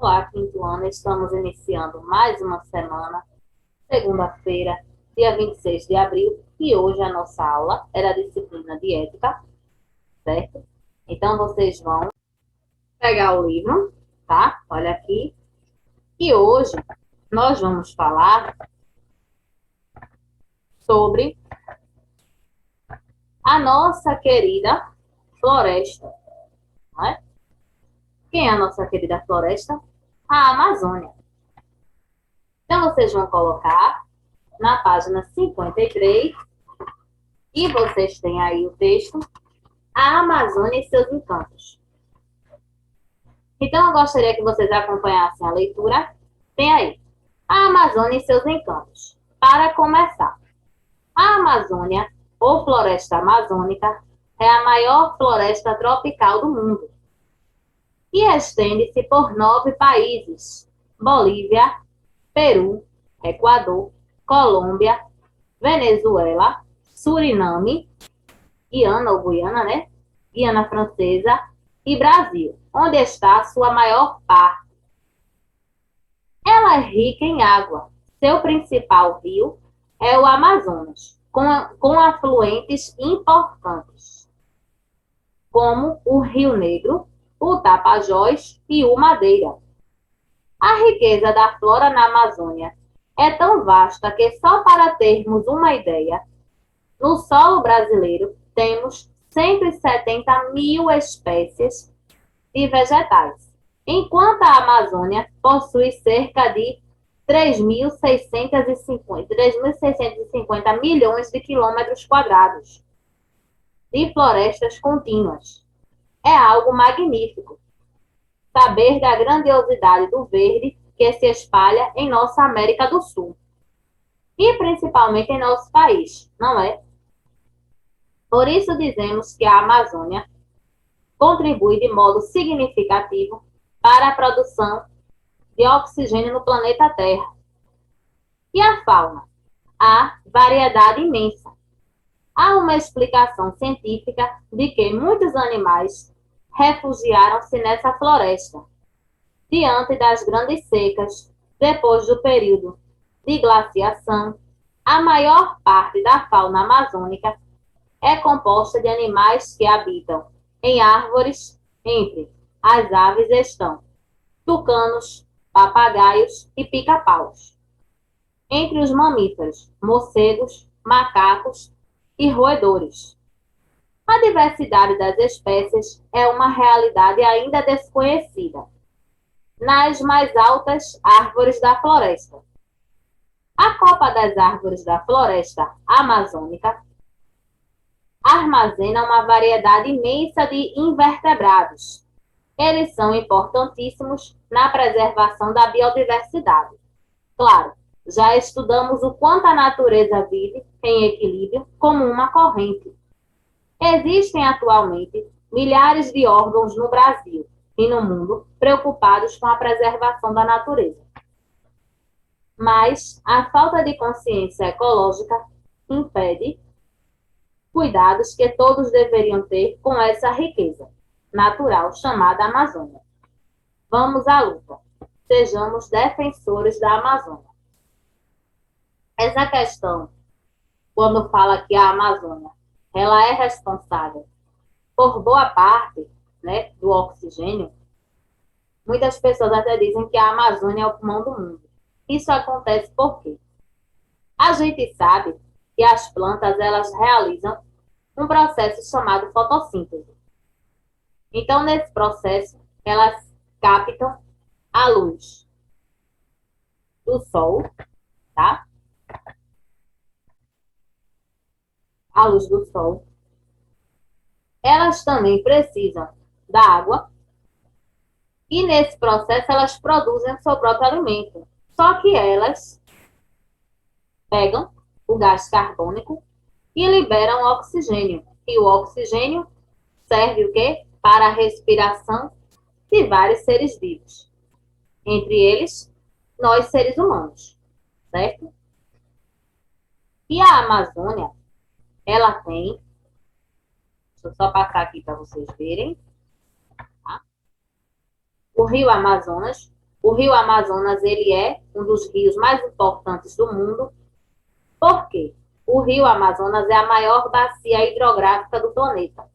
Olá, quinto ano, estamos iniciando mais uma semana, segunda-feira, dia 26 de abril, e hoje a nossa aula era a disciplina de ética, certo? Então, vocês vão pegar o livro, tá? Olha aqui. E hoje nós vamos falar sobre a nossa querida floresta, não é? Quem é a nossa querida floresta? A Amazônia. Então, vocês vão colocar na página 53 e vocês têm aí o texto A Amazônia e seus encantos. Então, eu gostaria que vocês acompanhassem a leitura. Tem aí, A Amazônia e seus encantos. Para começar, a Amazônia, ou Floresta Amazônica, é a maior floresta tropical do mundo e estende-se por 9 países: Bolívia, Peru, Equador, Colômbia, Venezuela, Suriname, Guiana ou Guiana, né? Guiana Francesa e Brasil, onde está a sua maior parte. Ela é rica em água. Seu principal rio é o Amazonas, com afluentes importantes, como o Rio Negro, o Tapajós e o Madeira. A riqueza da flora na Amazônia é tão vasta que, só para termos uma ideia, no solo brasileiro temos 170 mil espécies de vegetais, enquanto a Amazônia possui cerca de 3.650 milhões de quilômetros quadrados de florestas contínuas. É algo magnífico saber da grandiosidade do verde que se espalha em nossa América do Sul e principalmente em nosso país, não é? Por isso dizemos que a Amazônia contribui de modo significativo para a produção de oxigênio no planeta Terra. E a fauna? Há variedade imensa. Há uma explicação científica de que muitos animais refugiaram-se nessa floresta diante das grandes secas, depois do período de glaciação. A maior parte da fauna amazônica é composta de animais que habitam em árvores. Entre as aves estão tucanos, papagaios e pica-paus. Entre os mamíferos, morcegos, macacos e roedores. A diversidade das espécies é uma realidade ainda desconhecida nas mais altas árvores da floresta. A copa das árvores da floresta amazônica armazena uma variedade imensa de invertebrados. Eles são importantíssimos na preservação da biodiversidade. Claro, já estudamos o quanto a natureza vive em equilíbrio como uma corrente. Existem atualmente milhares de órgãos no Brasil e no mundo preocupados com a preservação da natureza. Mas a falta de consciência ecológica impede cuidados que todos deveriam ter com essa riqueza natural chamada Amazônia. Vamos à luta. Sejamos defensores da Amazônia. Essa questão, quando fala que a Amazônia ela é responsável por boa parte, né, do oxigênio, muitas pessoas até dizem que a Amazônia é o pulmão do mundo. Isso acontece por quê? A gente sabe que as plantas elas realizam um processo chamado fotossíntese. Então, nesse processo, elas captam a luz do sol, tá? A luz do sol. Elas também precisam da água e, nesse processo, elas produzem o seu próprio alimento. Só que elas pegam o gás carbônico e liberam o oxigênio. E o oxigênio serve o quê? Para a respiração de vários seres vivos. Entre eles, nós seres humanos, certo? E a Amazônia, ela tem, deixa eu só passar aqui para vocês verem, tá? O rio Amazonas, O rio Amazonas, ele é um dos rios mais importantes do mundo. Por quê? O rio Amazonas é a maior bacia hidrográfica do planeta.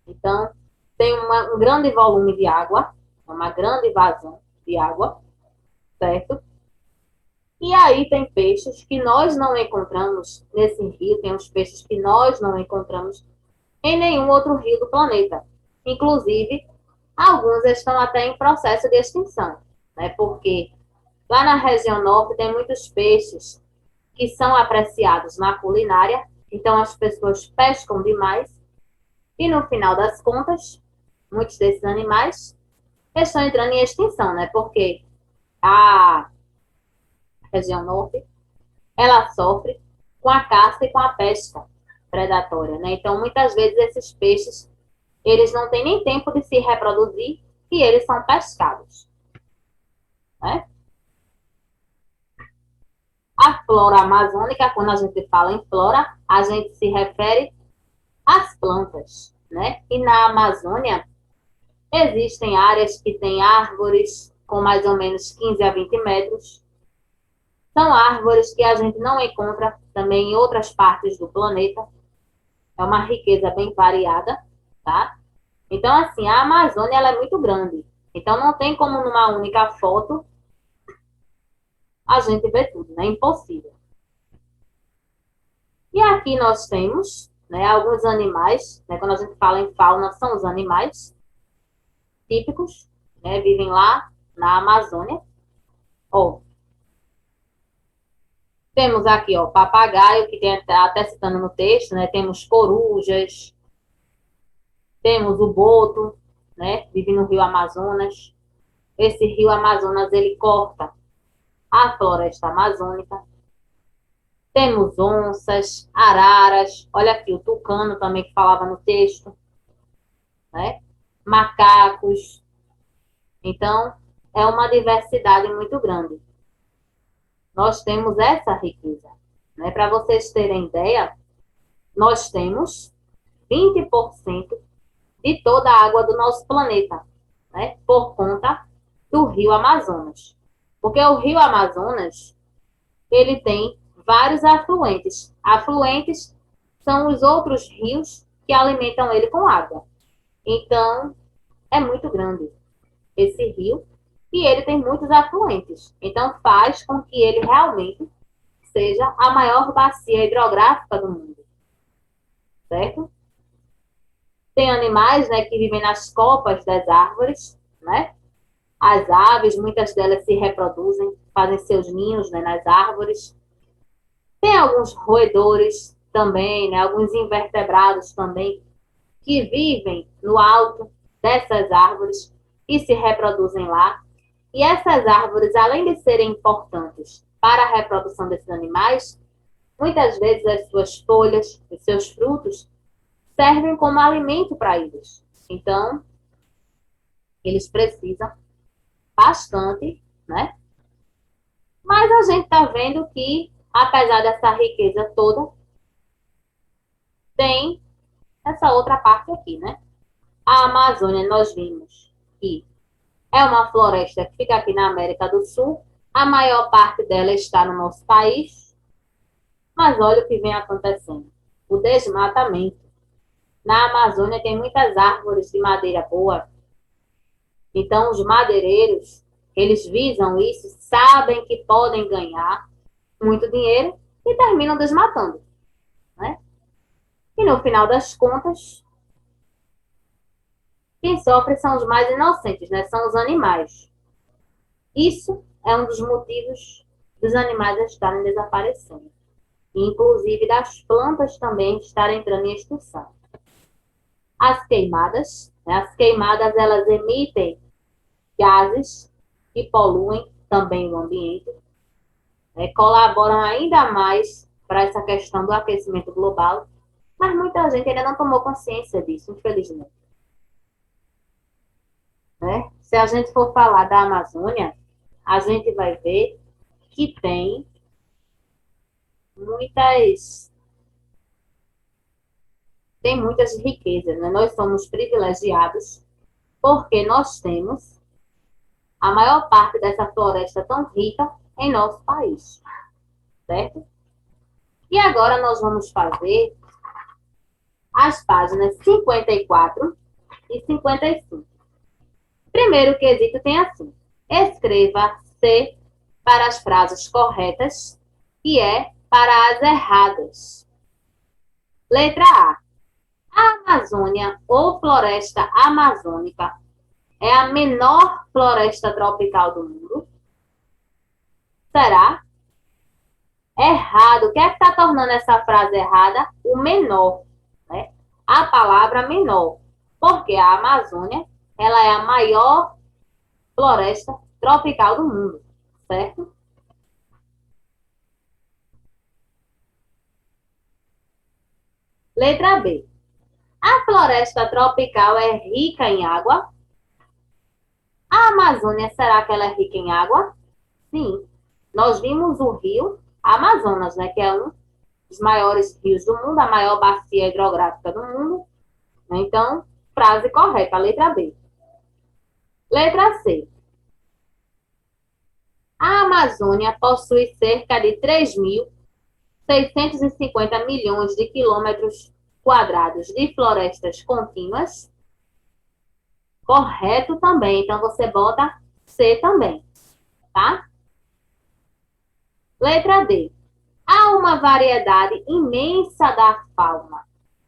Então, tem um grande volume de água, uma grande vazão de água, certo? E aí tem peixes que nós não encontramos nesse rio, tem uns peixes que nós não encontramos em nenhum outro rio do planeta. Inclusive, alguns estão até em processo de extinção, né? Porque lá na região norte tem muitos peixes que são apreciados na culinária, então as pessoas pescam demais e no final das contas, muitos desses animais estão entrando em extinção, né? Porque a região norte, ela sofre com a caça e com a pesca predatória, né? Então, muitas vezes esses peixes, eles não têm nem tempo de se reproduzir e eles são pescados, né? A flora amazônica, quando a gente fala em flora, a gente se refere às plantas, né? E na Amazônia existem áreas que têm árvores com mais ou menos 15 a 20 metros. São árvores que a gente não encontra também em outras partes do planeta. É uma riqueza bem variada, tá? Então, assim, a Amazônia ela é muito grande. Então, não tem como numa única foto a gente ver tudo, né? Impossível. E aqui nós temos, né, alguns animais, né? Quando a gente fala em fauna, são os animais típicos, né? Vivem lá na Amazônia. Ó, temos aqui, ó, papagaio, que tem até citando no texto, né? Temos corujas, temos o boto, né? Vive no rio Amazonas. Esse rio Amazonas, ele corta a floresta amazônica. Temos onças, araras, olha aqui o tucano também que falava no texto, né? Macacos. Então, é uma diversidade muito grande. Nós temos essa riqueza, né? Para vocês terem ideia, nós temos 20% de toda a água do nosso planeta, né? Por conta do rio Amazonas. Porque o rio Amazonas, ele tem vários afluentes. Afluentes são os outros rios que alimentam ele com água. Então, é muito grande esse rio e ele tem muitos afluentes. Então, faz com que ele realmente seja a maior bacia hidrográfica do mundo, certo? Tem animais, né, que vivem nas copas das árvores, né? As aves, muitas delas se reproduzem, fazem seus ninhos, né, nas árvores. Tem alguns roedores também, né, alguns invertebrados também, que vivem no alto dessas árvores e se reproduzem lá. E essas árvores, além de serem importantes para a reprodução desses animais, muitas vezes as suas folhas, os seus frutos, servem como alimento para eles. Então, eles precisam bastante, né? Mas a gente está vendo que, apesar dessa riqueza toda, tem essa outra parte aqui, né? A Amazônia, nós vimos que é uma floresta que fica aqui na América do Sul. A maior parte dela está no nosso país. Mas olha o que vem acontecendo. O desmatamento. Na Amazônia tem muitas árvores de madeira boa. Então, os madeireiros, eles visam isso, sabem que podem ganhar muito dinheiro e terminam desmatando, né? E no final das contas, quem sofre são os mais inocentes, né? São os animais. Isso é um dos motivos dos animais estarem desaparecendo. Inclusive das plantas também estarem entrando em extinção. As queimadas, né? As queimadas, elas emitem gases que poluem também o ambiente, né? Colaboram ainda mais para essa questão do aquecimento global, mas muita gente ainda não tomou consciência disso, infelizmente. Né? Se a gente for falar da Amazônia, a gente vai ver que muitas, tem muitas riquezas. Né? Nós somos privilegiados porque nós temos a maior parte dessa floresta tão rica em nosso país, certo? E agora nós vamos fazer as páginas 54 e 55. Primeiro quesito tem assim: escreva C para as frases corretas e E para as erradas. Letra A. A Amazônia ou floresta amazônica é a menor floresta tropical do mundo? Será? Errado. O que é que está tornando essa frase errada? O menor, né? A palavra menor. Porque a Amazônia, ela é a maior floresta tropical do mundo, certo? Letra B. A floresta tropical é rica em água? A Amazônia, será que ela é rica em água? Sim. Nós vimos o rio Amazonas, né, que é um dos maiores rios do mundo, a maior bacia hidrográfica do mundo. Então, frase correta, letra B. Letra C. A Amazônia possui cerca de 3.650 milhões de quilômetros quadrados de florestas contínuas. Correto também. Então, você bota C também, tá? Letra D. Há uma variedade imensa da fauna.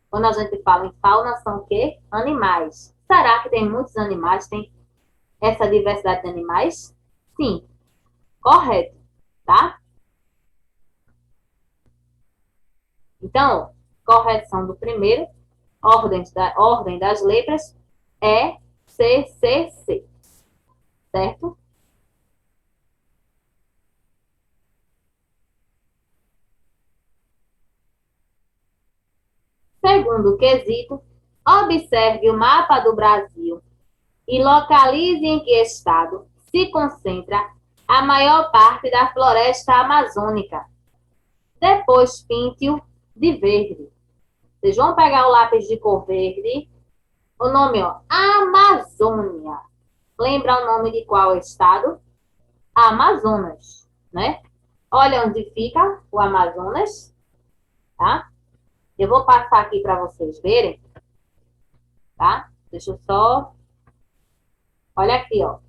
Quando a gente fala em fauna, são o quê? Animais. Será que tem muitos animais? Tem essa diversidade de animais? Sim, correto, tá? Então, correção do primeiro, ordem das letras, é C, C, C, certo? Segundo quesito, observe o mapa do Brasil e localize em que estado se concentra a maior parte da floresta amazônica. Depois pinte-o de verde. Vocês vão pegar o lápis de cor verde, o nome, ó, Amazônia. Lembra o nome de qual estado? Amazonas, né? Olha onde fica o Amazonas, tá? Eu vou passar aqui para vocês verem, tá? Deixa eu só... Olha aqui, ó.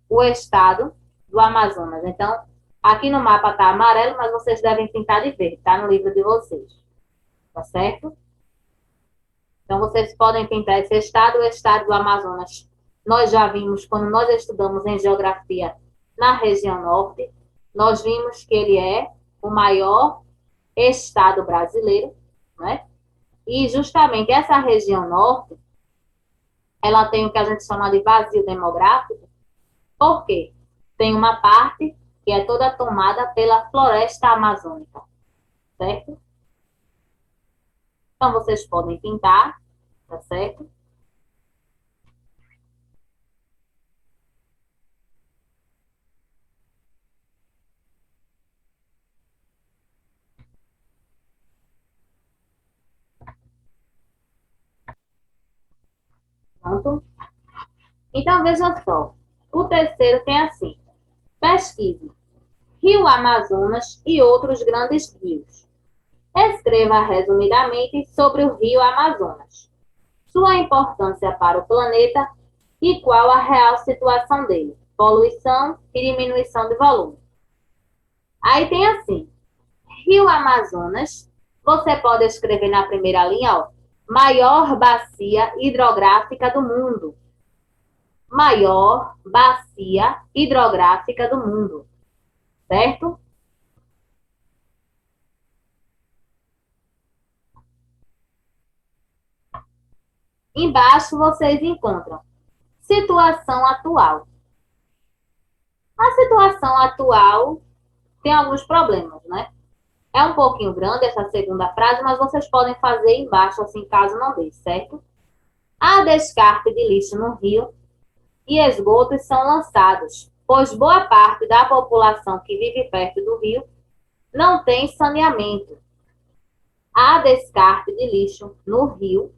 O estado do Amazonas. Então, aqui no mapa tá amarelo, mas vocês devem pintar de verde, tá? No livro de vocês. Tá certo? Então, vocês podem pintar esse estado, o estado do Amazonas. Nós já vimos, quando nós estudamos em geografia na região norte, nós vimos que ele é o maior estado brasileiro, né? E justamente essa região norte, ela tem o que a gente chama de vazio demográfico, porque tem uma parte que é toda tomada pela floresta amazônica, certo? Então, vocês podem pintar, tá certo? Pronto. Então, veja só. O terceiro tem assim. Pesquise. Rio Amazonas e outros grandes rios. Escreva resumidamente sobre o Rio Amazonas, sua importância para o planeta e qual a real situação dele, poluição e diminuição de volume. Aí tem assim, Rio Amazonas, você pode escrever na primeira linha, ó, maior bacia hidrográfica do mundo. Maior bacia hidrográfica do mundo, certo? Embaixo vocês encontram situação atual. A situação atual tem alguns problemas, né? É um pouquinho grande essa segunda frase, mas vocês podem fazer embaixo, assim, caso não dê, certo? Há descarte de lixo no rio e esgotos são lançados, pois boa parte da população que vive perto do rio não tem saneamento. Há descarte de lixo no rio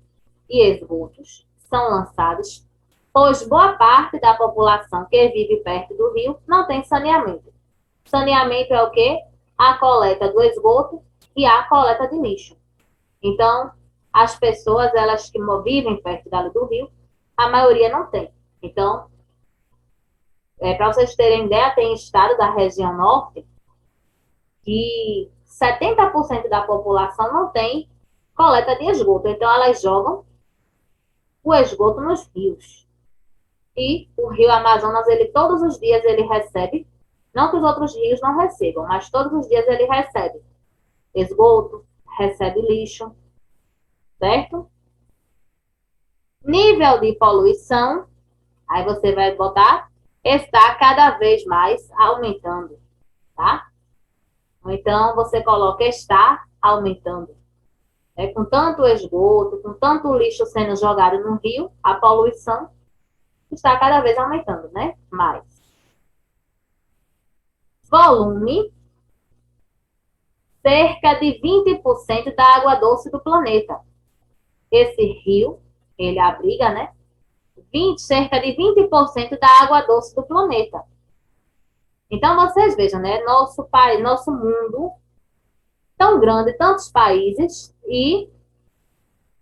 e esgotos são lançados, pois boa parte da população que vive perto do rio não tem saneamento. Saneamento é o quê? A coleta do esgoto e a coleta de lixo. Então, as pessoas, elas que vivem perto do rio, a maioria não tem. Então, para vocês terem ideia, tem estado da região norte que 70% da população não tem coleta de esgoto. Então, elas jogam o esgoto nos rios. E o rio Amazonas, ele todos os dias ele recebe, não que os outros rios não recebam, mas todos os dias ele recebe esgoto, recebe lixo, certo? Nível de poluição, aí você vai botar, está cada vez mais aumentando, tá? Ou então você coloca está aumentando. Com tanto esgoto, com tanto lixo sendo jogado no rio, a poluição está cada vez aumentando, né? Mais. Volume, cerca de 20% da água doce do planeta. Esse rio, ele abriga, né? Cerca de 20% da água doce do planeta. Então, vocês vejam, né? Nosso país, nosso mundo, tão grande, tantos países, e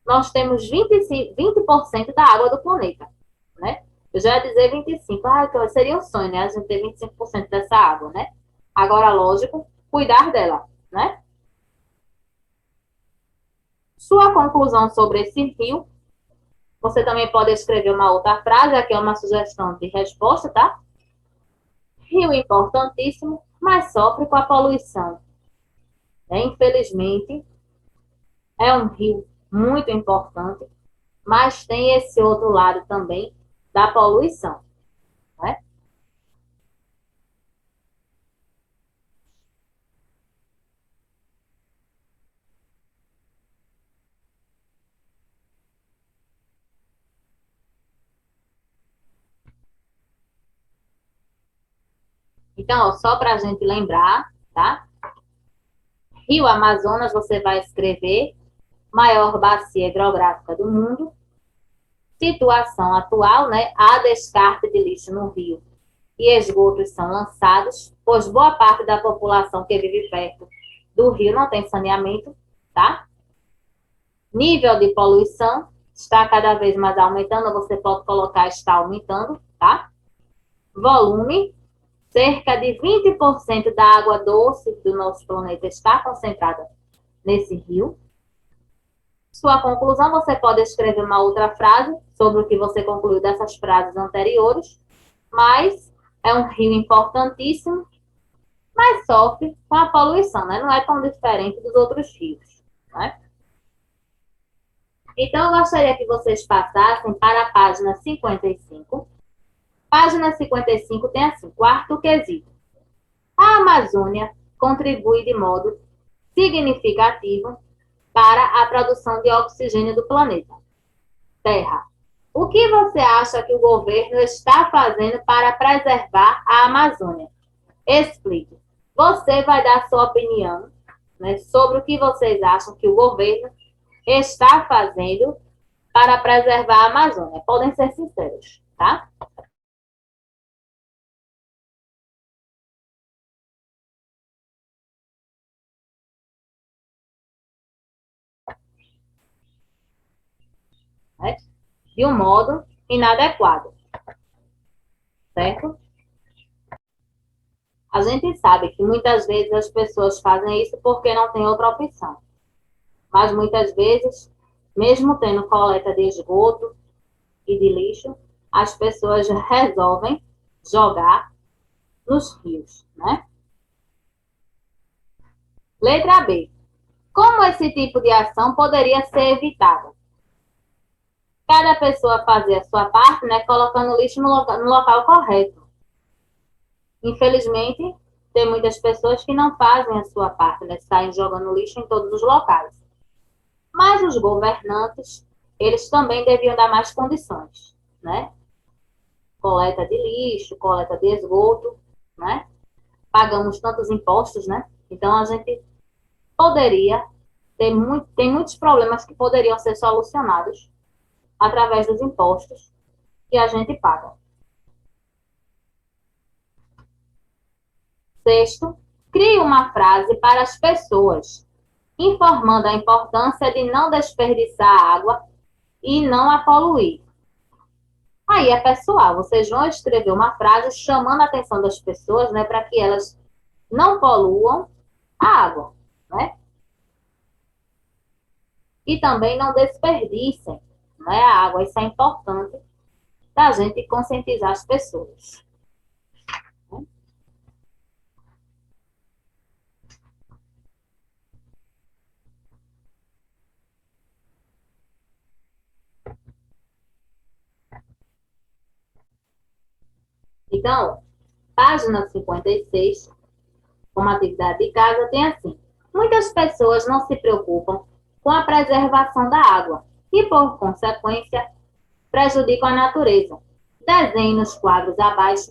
nós temos 20% da água do planeta, né? Eu já ia dizer 25%, então seria um sonho, né? A gente ter 25% dessa água, né? Agora, lógico, cuidar dela, né? Sua conclusão sobre esse rio, você também pode escrever uma outra frase, aqui é uma sugestão de resposta, tá? Rio importantíssimo, mas sofre com a poluição. Infelizmente, é um rio muito importante, mas tem esse outro lado também da poluição, né? Então, ó, só para a gente lembrar, tá? Rio Amazonas, você vai escrever maior bacia hidrográfica do mundo. Situação atual, né? Há descarte de lixo no rio e esgotos são lançados, pois boa parte da população que vive perto do rio não tem saneamento, tá? Nível de poluição está cada vez mais aumentando, você pode colocar está aumentando, tá? Volume, cerca de 20% da água doce do nosso planeta está concentrada nesse rio. Sua conclusão, você pode escrever uma outra frase sobre o que você concluiu dessas frases anteriores, mas é um rio importantíssimo, mas sofre com a poluição, né? Não é tão diferente dos outros rios, né? Então, eu gostaria que vocês passassem para a página 55. Página 55 tem assim, quarto quesito. A Amazônia contribui de modo significativo para a produção de oxigênio do planeta Terra. O que você acha que o governo está fazendo para preservar a Amazônia? Explique. Você vai dar sua opinião, né, sobre o que vocês acham que o governo está fazendo para preservar a Amazônia. Podem ser sinceros, tá? Né? De um modo inadequado, certo? A gente sabe que muitas vezes as pessoas fazem isso porque não tem outra opção. Mas muitas vezes, mesmo tendo coleta de esgoto e de lixo, as pessoas resolvem jogar nos rios, né? Letra B. Como esse tipo de ação poderia ser evitada? Cada pessoa fazer a sua parte, né, colocando o lixo no local correto. Infelizmente, tem muitas pessoas que não fazem a sua parte, né, saem jogando lixo em todos os locais. Mas os governantes, eles também deviam dar mais condições, né? Coleta de lixo, coleta de esgoto, né? Pagamos tantos impostos, né? Então a gente poderia tem muitos problemas que poderiam ser solucionados através dos impostos que a gente paga. Sexto, crie uma frase para as pessoas, informando a importância de não desperdiçar água e não a poluir. Aí é pessoal, vocês vão escrever uma frase chamando a atenção das pessoas, né, para que elas não poluam a água, né? E também não desperdicem, né, a água. Isso é importante da gente conscientizar as pessoas. Então, página 56, como atividade de casa, tem assim: muitas pessoas não se preocupam com a preservação da água e, por consequência, prejudicam a natureza. Desenhe nos quadros abaixo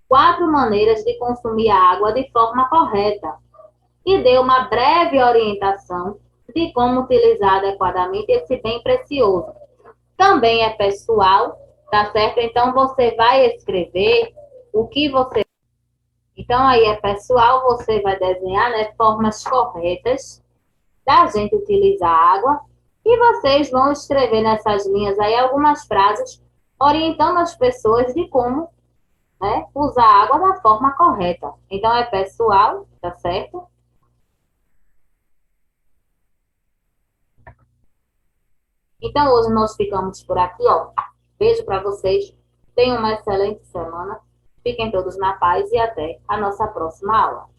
4 maneiras de consumir a água de forma correta e dê uma breve orientação de como utilizar adequadamente esse bem precioso. Também é pessoal, tá certo? Então você vai escrever o que você. Então aí é pessoal, você vai desenhar, né, formas corretas da gente utilizar a água e vocês vão escrever nessas linhas aí algumas frases orientando as pessoas de como, né, usar a água da forma correta. Então é pessoal, tá certo? Então hoje nós ficamos por aqui, ó. Beijo para vocês. Tenham uma excelente semana. Fiquem todos na paz e até a nossa próxima aula.